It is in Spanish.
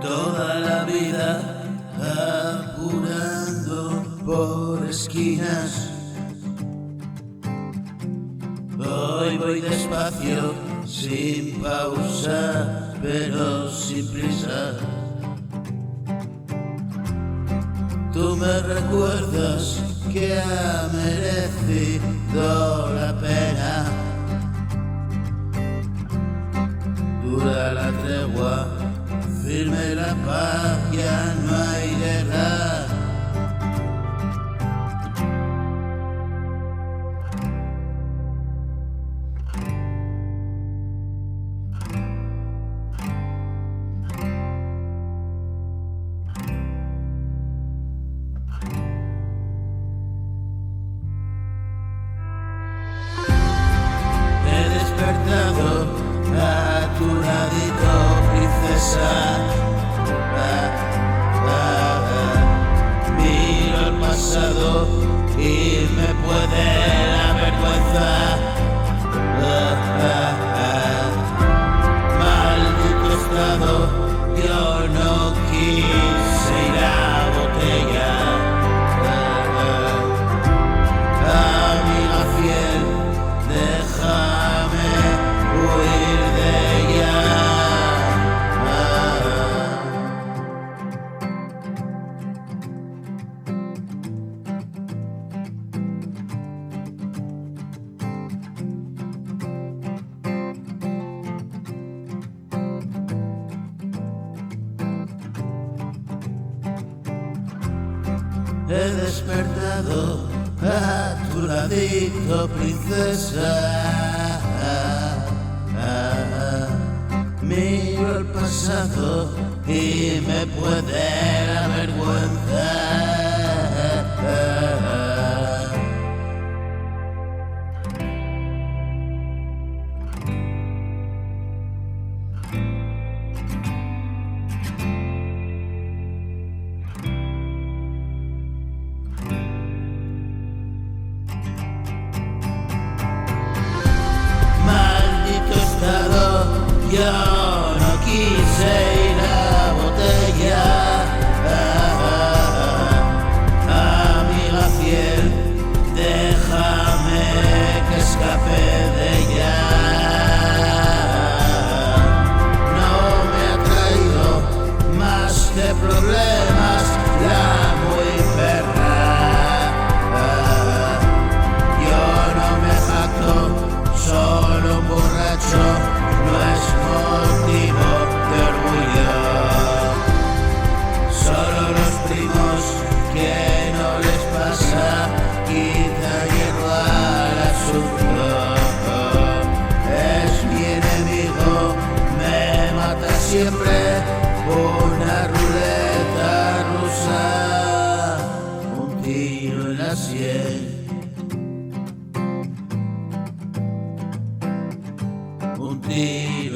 Toda la vida apurando por esquinas. Hoy voy despacio, sin pausa, pero sin prisa. Tú me recuerdas que ha merecido la pena. Dura la tregua, firme la paz, ya no hay guerra. He despertado a tu ladito, princesa. Miro el pasado y me puede la vergüenza. Maldito estado, yo no quise ir a botella. Amiga fiel, déjame huir de ella. He despertado a tu ladito, princesa. Miro el pasado y me puede la vergüenza. Yo no quise ir a botella. Amiga fiel, déjame que escape de ella. No me ha traído más que problemas la muy perra. Yo no me jacto, solo un borracho. No es motivo de orgullo. Solo los primos que no les pasa quita hierro al asunto. Es mi enemigo, me mata siempre una ruleta rusa, un tiro en la sien. Un tiro